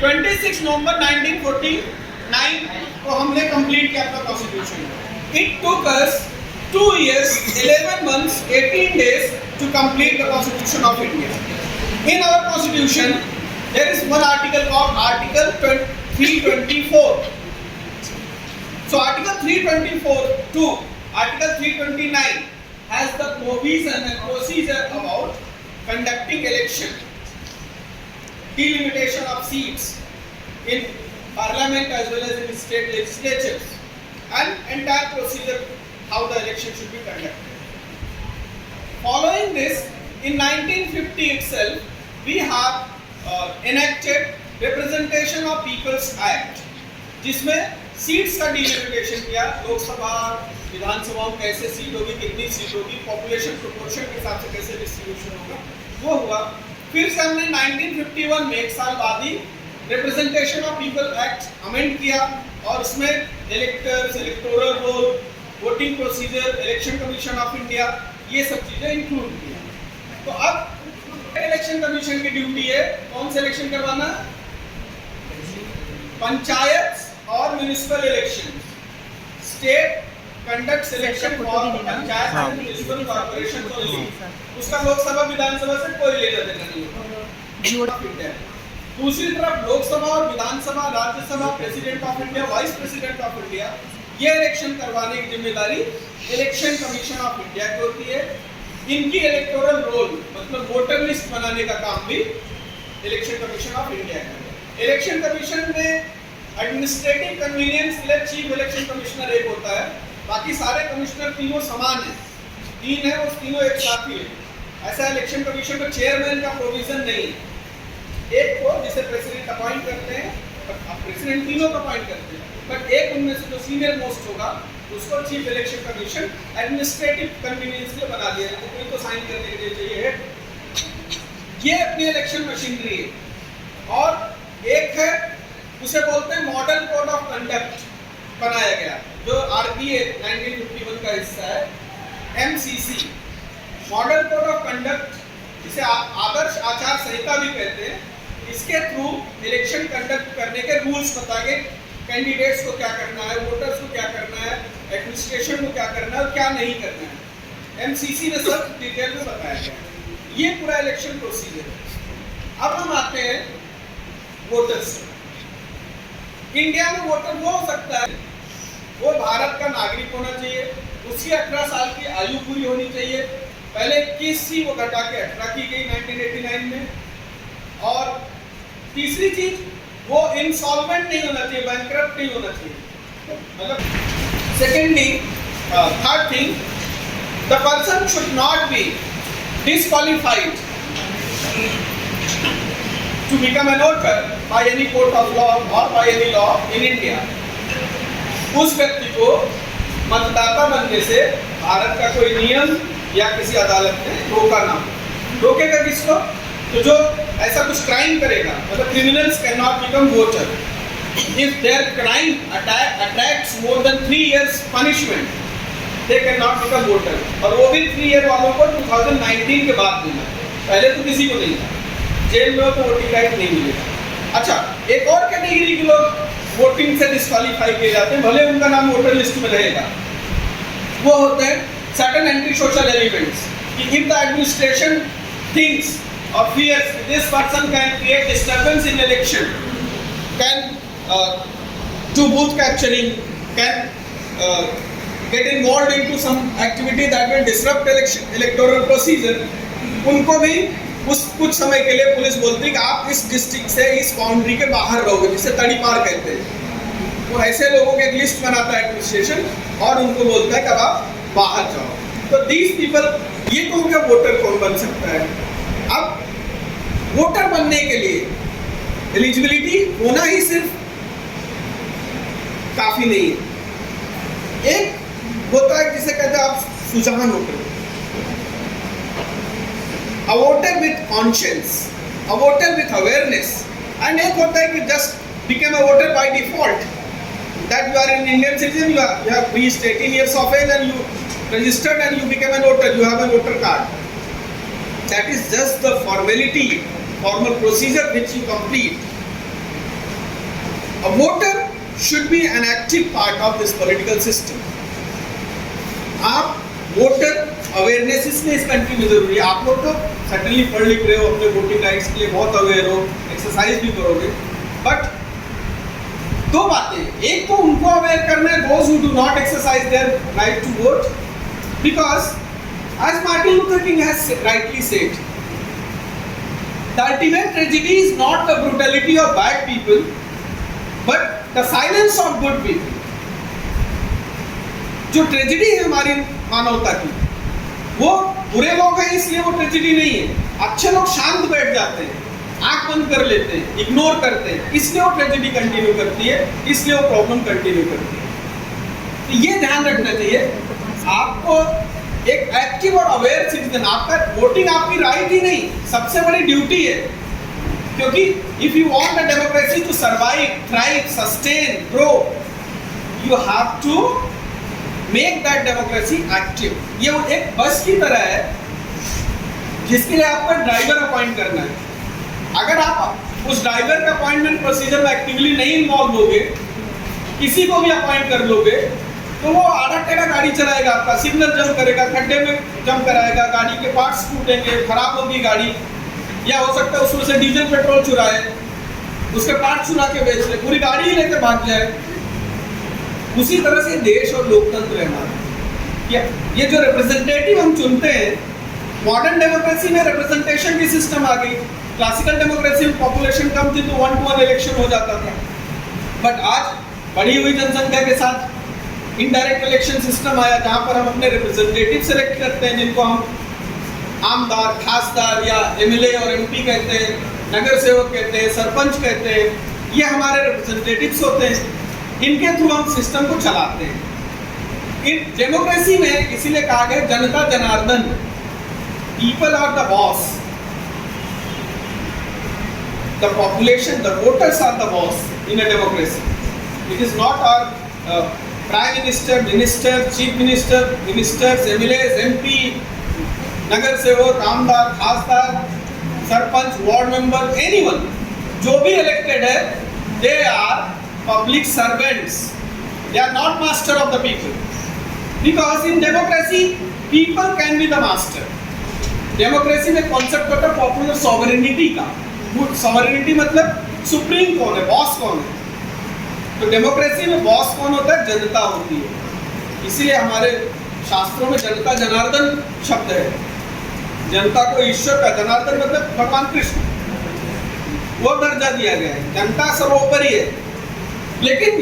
26 नवंबर 1949 को हमने कंप्लीट किया अपना constitution. It took us 2 years 11 months 18 days to complete the constitution of India. In our constitution there is one article called article 324. So article 324 to article 329 has the provision and procedure about conducting election, delimitation of seats in parliament as well as in state legislatures, and entire procedure how the election should be conducted. Following this, in 1950 itself, we have enacted Representation of People's Act, जिसमें seats का delimitation किया, लोकसभा विधानसभाओं कैसे seat होगी, कितनी seat होगी, population proportion के हिसाब से कैसे डिस्ट्रीब्यूशन होगा, वो हुआ। फिर से हमने 1951 में एक साल बाद ही representation of people act amend किया और उसमें electors, electoral roll, voting procedure, election commission of India, ये सब चीजें इंक्लूड किया। तो अब इलेक्शन कमीशन की ड्यूटी है कौन से इलेक्शन करवाना, पंचायत और municipal election. State conduct election for panchayat and municipal corporation only, उसका लोकसभा विधानसभा से कोई लेना देना नहीं होगा। दूसरी तरफ लोकसभा और Vidhan Sabha, Rajya Sabha, president of India, vice president of India, ये इलेक्शन करवाने की जिम्मेदारी इलेक्शन कमीशन ऑफ इंडिया की होती है। इनकी इलेक्टोरल रोल मतलब वोटर लिस्ट बनाने का काम भी इलेक्शन कमीशन ऑफ इंडिया का। इलेक्शन कमीशन में एडमिनिस्ट्रेटिव कन्वीनियंस के लिए चीफ इलेक्शन कमिश्नर एक होता है, बाकी सारे कमिश्नर तीनों समान हैं, 3 है, वो तीनों एक साथ ही है। ऐसा इलेक्शन कमीशन में चेयरमैन का प्रोविजन नहीं है, एक को जिसे प्रेसिडेंट अपॉइंट करते हैं, प्रेसिडेंट तीनों को अपॉइंट करते हैं, बट एक उनमें से जो सीनियर मोस्ट होगा उसको chief election commission administrative convenience के बना दिया है, तो कोई तो साइन करने के लिए चाहिए है। ये अपनी इलेक्शन मशीनरी है। और एक है उसे बोलते हैं मॉडल कोड ऑफ कंडक्ट बनाया गया, जो आरबीए 1951 का हिस्सा है, MCC model code of conduct, जिसे आदर्श आचार संहिता भी कहते हैं। इसके थ्रू इलेक्शन कंडक्ट करने के रूल्स बताए गए, कैंडिडेट्स को क्या करना है, वोटर्स को क्या करना है, एडमिनिस्ट्रेशन को क्या करना है और क्या नहीं करना है, एमसीसी ने सब डिटेल में बताया गया। ये पूरा इलेक्शन प्रोसीजर है। अब हम आते हैं वोटर्स। इंडिया में वोटर वो हो सकता है, वो भारत का नागरिक होना चाहिए, उसकी 18 साल की आयु पूरी होनी चाहिए। पहले 21 थी, वो घटा के 18 की गई 1989 में। और तीसरी चीज, वो इंसॉल्वेंट नहीं होना चाहिए, बैंकरप्ट नहीं होना चाहिए। मतलब secondly, third thing, the person should not be disqualified to become a voter by any court of law or by any law in India. उस व्यक्ति को मतदाता बनने से भारत का कोई नियम या किसी अदालत ने रोका ना। रोकेगा किसको? तो जो ऐसा कुछ क्राइम करेगा, मतलब criminals can not become voter if there crime attracts more than 3 years punishment, they can not become voter. और वो भी 3 year वालों को 2019 के बाद मिला, पहले तो किसी को नहीं था। जेल में हो तो वोटिंग राइट नहीं मिलेगा। अच्छा, एक और कैटेगरी के लोग वोटिंग से डिस्क्वालीफाई किए जाते हैं, भले उनका नाम वोटर लिस्ट में रहेगा। वो होते हैं सर्टेन एंटी सोशल एलिमेंट्स, कि if the administration thinks or fears this person can create disturbance in election, can do booth capturing, can get involved into some activity that will disrupt election electoral procedure, उनको भी उस कुछ समय के लिए police बोलती है कि आप इस डिस्ट्रिक्ट से इस बाउंड्री के बाहर रहोगे, जिसे तड़ी पार कहते हैं। वो ऐसे लोगों की एक लिस्ट बनाता है एडमिनिस्ट्रेशन और उनको बोलता है कि अब आप बाहर जाओ। तो दीज पीपल, ये कौन का वोटर कौन बन सकता है? अब वोटर बनने के लिए एलिजिबिलिटी होना ही सिर्फ काफी नहीं है। एक होता है जिसे कहते हैं आप सुजान voter, a voter with conscience, a voter with awareness, and एक होता है कि just became a voter by default, that you are an Indian citizen, you have reached 18 years of age and you registered and you became a voter, you have a voter card. That is just the formal procedure which you complete. A voter should be an active part of this political system. आप voter awareness इसलिए इस country में जरूरी है. आप लोग तो certainly पढ़ लिख रहे हो, अपने वोटिंग राइट्स के लिए बहुत अवेयर हो, एक्सरसाइज भी करोगे, बट दो बातें. एक तो उनको अवेयर करना है, those who do not exercise their right to vote, because as Martin Luther King has rightly said, the ultimate tragedy is not the brutality of bad people, but the silence of good people. जो tragedy है हमारी मानवता की, वो बुरे लोग हैं इसलिए वो ट्रेजेडी नहीं है. अच्छे लोग शांत बैठ जाते हैं, आंख बंद कर लेते हैं, इग्नोर करते हैं, इसलिए वो ट्रेजेडी कंटिन्यू करती है, इसलिए वो प्रॉब्लम कंटिन्यू करती है. तो ये ध्यान रखना चाहिए आपको. एक एक्टिव और अवेयर सिटीजन, आपका वोटिंग आपकी राइट ही नहीं, सबसे बड़ी ड्यूटी है. क्योंकि if you want a democracy to survive, thrive, sustain, grow, you have to make that democracy active. ये एक बस की तरह है जिसके लिए आपको ड्राइवर अपॉइंट करना है. अगर आप उस ड्राइवर का अपॉइंटमेंट प्रोसीजर में एक्टिवली नहीं इन्वॉल्व होगे, किसी को भी अपॉइंट कर लोगे, तो वो आधा टेढ़ा गाड़ी चलाएगा, आपका सिग्नल जंप करेगा, खड्डे में जंप कराएगा, गाड़ी के पार्ट्स टूटेंगे, खराब होगी गाड़ी, या हो सकता है उसमें से डीजल पेट्रोल चुराए, उसके पार्ट चुरा के बेच ले, पूरी गाड़ी ही लेके भाग जाए. उसी तरह से देश और लोकतंत्र है हमारा. ये जो रिप्रेजेंटेटिव हम चुनते हैं, मॉडर्न डेमोक्रेसी में रिप्रेजेंटेशन की सिस्टम आ गई. क्लासिकल डेमोक्रेसी में पॉपुलेशन कम थी तो 1-to-1 इलेक्शन हो जाता था, बट आज बढ़ी हुई जनसंख्या के साथ इनडायरेक्ट इलेक्शन सिस्टम आया, जहां पर हम अपने रिप्रेजेंटेटिव सेलेक्ट करते हैं, जिनको हम आमदार, खासदार या एमएलए और एमपी कहते हैं, नगर सेवक कहते हैं, सरपंच कहते हैं. ये हमारे रिप्रेजेंटेटिव्स होते हैं, इनके थ्रू हम सिस्टम को चलाते हैं. इन डेमोक्रेसी में इसीलिए कहा गया जनता जनार्दन, people are the boss, the population, the voters are the boss in a democracy. It is not our prime minister, minister, chief minister, ministers, MLAs, MP, नगर सेवक, आमदार, खासदार, सरपंच, वार्ड मेंबर, एनीवन जो भी इलेक्टेड है, they are public servants. They are not master of the people, because in democracy people can be the master. Democracy में concept होता है पॉपुलर सॉवरेनिटी का. सॉवरेनिटी मतलब सुप्रीम कौन है, बॉस कौन है. तो डेमोक्रेसी में बॉस कौन होता है, जनता होती है. इसीलिए हमारे शास्त्रों में जनता जनार्दन शब्द है. जनता को ईश्वर का, जनार्दन मतलब भगवान कृष्ण, वो दर्जा दिया गया है. जनता सर्वोपरि है. लेकिन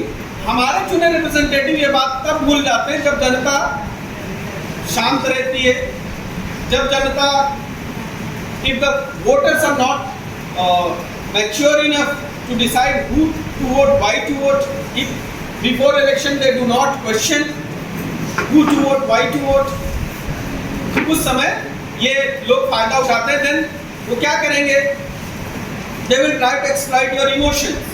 हमारे चुने रिप्रेजेंटेटिव ये बात तब भूल जाते हैं जब जनता शांत रहती है, जब जनता, if the voters are not mature enough to decide who to vote, why to vote, if before election they do not question who to vote, why to vote, उस समय ये लोग फायदा उठाते हैं. देन वो क्या करेंगे, they will try to exploit your emotions.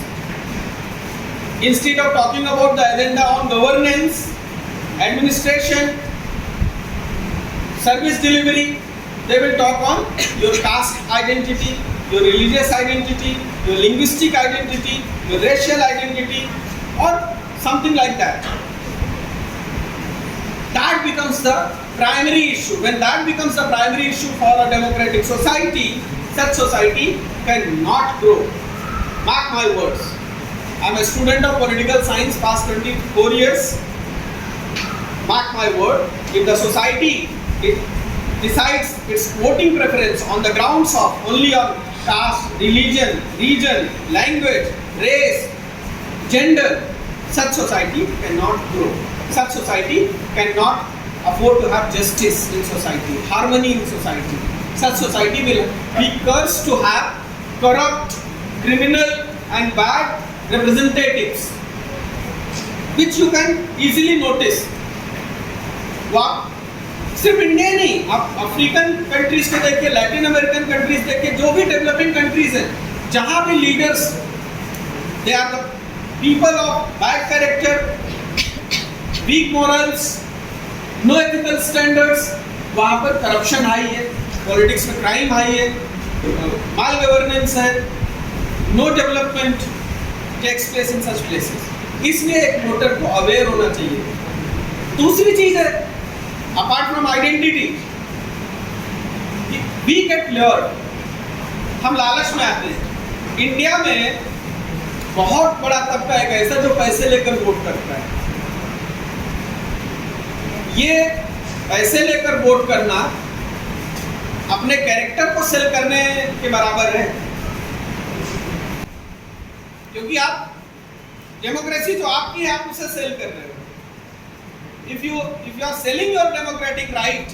Instead of talking about the agenda on governance, administration, service delivery, they will talk on your caste identity, your religious identity, your linguistic identity, your racial identity, or something like that. That becomes the primary issue. When that becomes the primary issue for a democratic society, such society cannot grow. Mark my words. I am a student of political science, past 24 years. Mark my word, if the society decides its voting preference on the grounds of only on caste, religion, region, language, race, gender, such society cannot grow. Such society cannot afford to have justice in society, harmony in society. Such society will be cursed to have corrupt, criminal and bad representatives, which you can easily notice. सिर्फ India नहीं, आप African countries को देखिए, Latin American countries देखिए, जो भी developing countries हैं, जहां भी leaders they are the people of bad character, weak morals, no ethical standards, वहां पर करप्शन हाई है, पॉलिटिक्स में क्राइम हाई है, माल गवर्नेंस है, no development, takes place in such places, इसलिए एक वोटर को अवेयर होना चाहिए। दूसरी चीज है, apart from identity, we get learn, हम लालच में आते हैं। इंडिया में बहुत बड़ा तबका एक ऐसा जो पैसे लेकर वोट करता है। ये पैसे लेकर वोट करना अपने कैरेक्टर को सेल करने के बराबर है, क्योंकि आप डेमोक्रेसी जो आपकी है आप उसे सेल कर रहे हो। If you are selling your democratic right,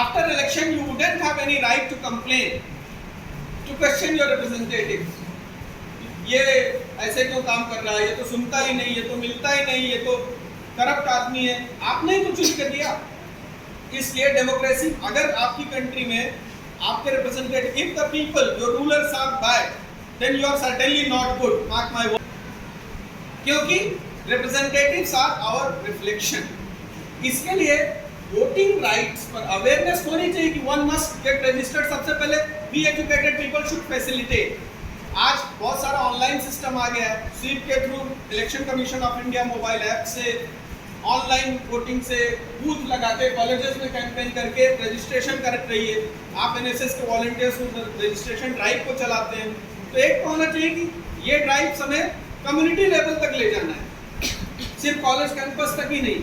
after election you wouldn't have any right to complain, to question your representative. ये ऐसे क्यों काम कर रहा है, ये तो सुनता ही नहीं, ये तो मिलता ही नहीं, ये तो करप्ट आदमी है। आपने ही तो चूज कर दिया। इसलिए डेमोक्रेसी, अगर आपकी कंट्री में आपके representative, if the people your rulers are bad, then you are certainly not good, mark my word, क्योंकि रिप्रेजेंटेटिव्स आर आवर रिफ्लेक्शन। इसके लिए वोटिंग राइट्स पर अवेयरनेस होनी चाहिए कि वन मस्ट गेट रजिस्टर्ड। सबसे पहले we educated people should facilitate. आज बहुत सारा ऑनलाइन सिस्टम आ गया है, स्वीप के through, election commission of India mobile app से, ऑनलाइन वोटिंग से, बूथ लगा के कॉलेजेस में कैंपेन करके रजिस्ट्रेशन कर रही है। आप एनएसएस के वॉलंटियर्स रजिस्ट्रेशन ड्राइव को चलाते हैं। तो एक तो होना चाहिए कि ये ड्राइव हमें कम्युनिटी लेवल तक ले जाना है, सिर्फ कॉलेज कैंपस तक ही नहीं।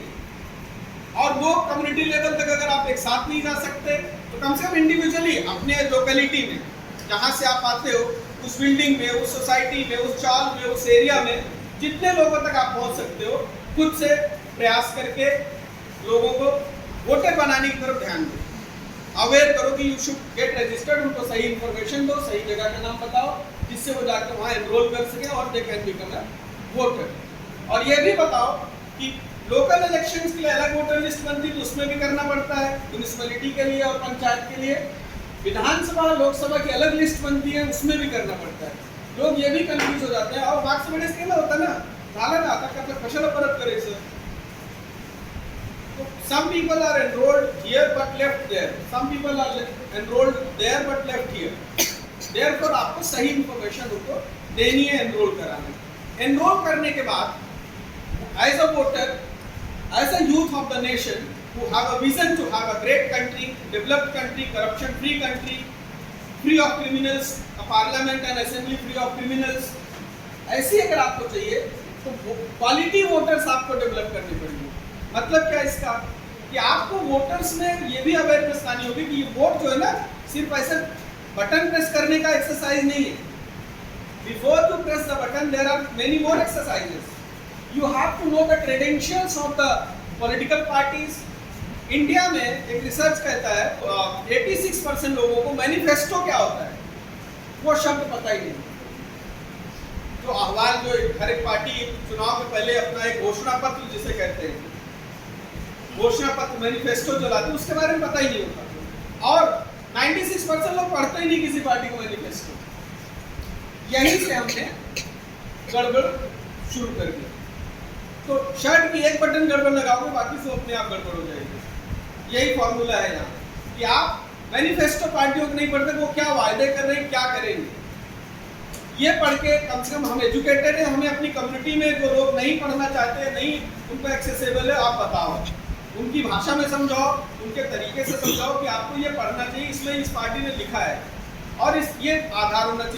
और वो कम्युनिटी लेवल तक अगर आप एक साथ नहीं जा सकते तो कम से कम इंडिविजुअली अपने लोकेलिटी में, जहाँ से आप आते हो, उस बिल्डिंग में, उस सोसाइटी में, उस चाल में, उस एरिया में जितने लोगों तक आप पहुँच सकते हो, खुद से प्रयास करके लोगों को वोटर बनाने की तरफ ध्यान दो। अवेयर करो कि यू शुड गेट रजिस्टर्ड, उनको सही इंफॉर्मेशन दो, सही जगह का नाम बताओ, जिससे वो जाकर वहाँ एनरोल कर सके और they can become a voter. और ये भी बताओ कि लोकल इलेक्शंस के लिए अलग वोटर लिस्ट बनती है, तो उसमें भी करना पड़ता है, म्यूनिसिपैलिटी के लिए और पंचायत के लिए। विधानसभा लोकसभा की अलग लिस्ट बनती है, उसमें भी करना पड़ता है। लोग ये भी कंफ्यूज हो जाते हैं। और मार्क्स बड़े स्केल होता है ना, झाला ना आता का कशाला परत करायचं। तो some people are enrolled here but left there, some people are enrolled there but left here. Therefore आपको सही इंफॉर्मेशन उनको देनी है एनरोल कराने। एनरोल करने के बाद as a voter, as a youth of the nation who have a vision to have a great country, developed country, corruption free country, free of criminals, a parliament and assembly free of criminals, ऐसी अगर आपको चाहिए तो quality voters आपको develop करनी पड़ेगी। मतलब क्या इसका, कि आपको वोटर्स में ये भी अवेयरनेस लानी होगी कि वोट जो है ना सिर्फ ऐसे बटन प्रेस करने का एक्सरसाइज नहीं है। Before to press the button there are many more exercises. You have to know the credentials of the political parties. India में एक रिसर्च कहता है 86% लोगों को मैनिफेस्टो क्या होता है वो शब्द पता ही नहीं। तो अहवाल जो हर एक पार्टी चुनाव के पहले अपना एक घोषणा पत्र जिसे कहते हैं, घोषणा पत्र मैनिफेस्टो जो लाते हैं, उसके बारे में पता ही नहीं होता। और 96% लोग पढ़ते ही नहीं किसी पार्टी को मैनिफेस्टो। यहीं से हमने गड़बड़ शुरू कर दिया। तो शर्ट की एक बटन गड़बड़ लगाओगे, बाकी सब अपने आप गड़बड़ हो जाएगी। यही फॉर्मूला है यहाँ, कि आप मैनिफेस्टो पार्टियों को नहीं पढ़ते, वो क्या वायदे कर रहे हैं, क्या करेंगे। ये पढ़ के कम से कम हम एजुकेटेड है, हमें अपनी कम्युनिटी में जो लोग नहीं पढ़ना चाहते, नहीं उनको एक्सेसिबल है, आप बताओ, उनकी भाषा में समझाओ, उनके तरीके से समझाओ कि आपको ये पढ़ना चाहिए, इसलिए इस पार्टी ने लिखा है। और इस ये आधार होना चाहिए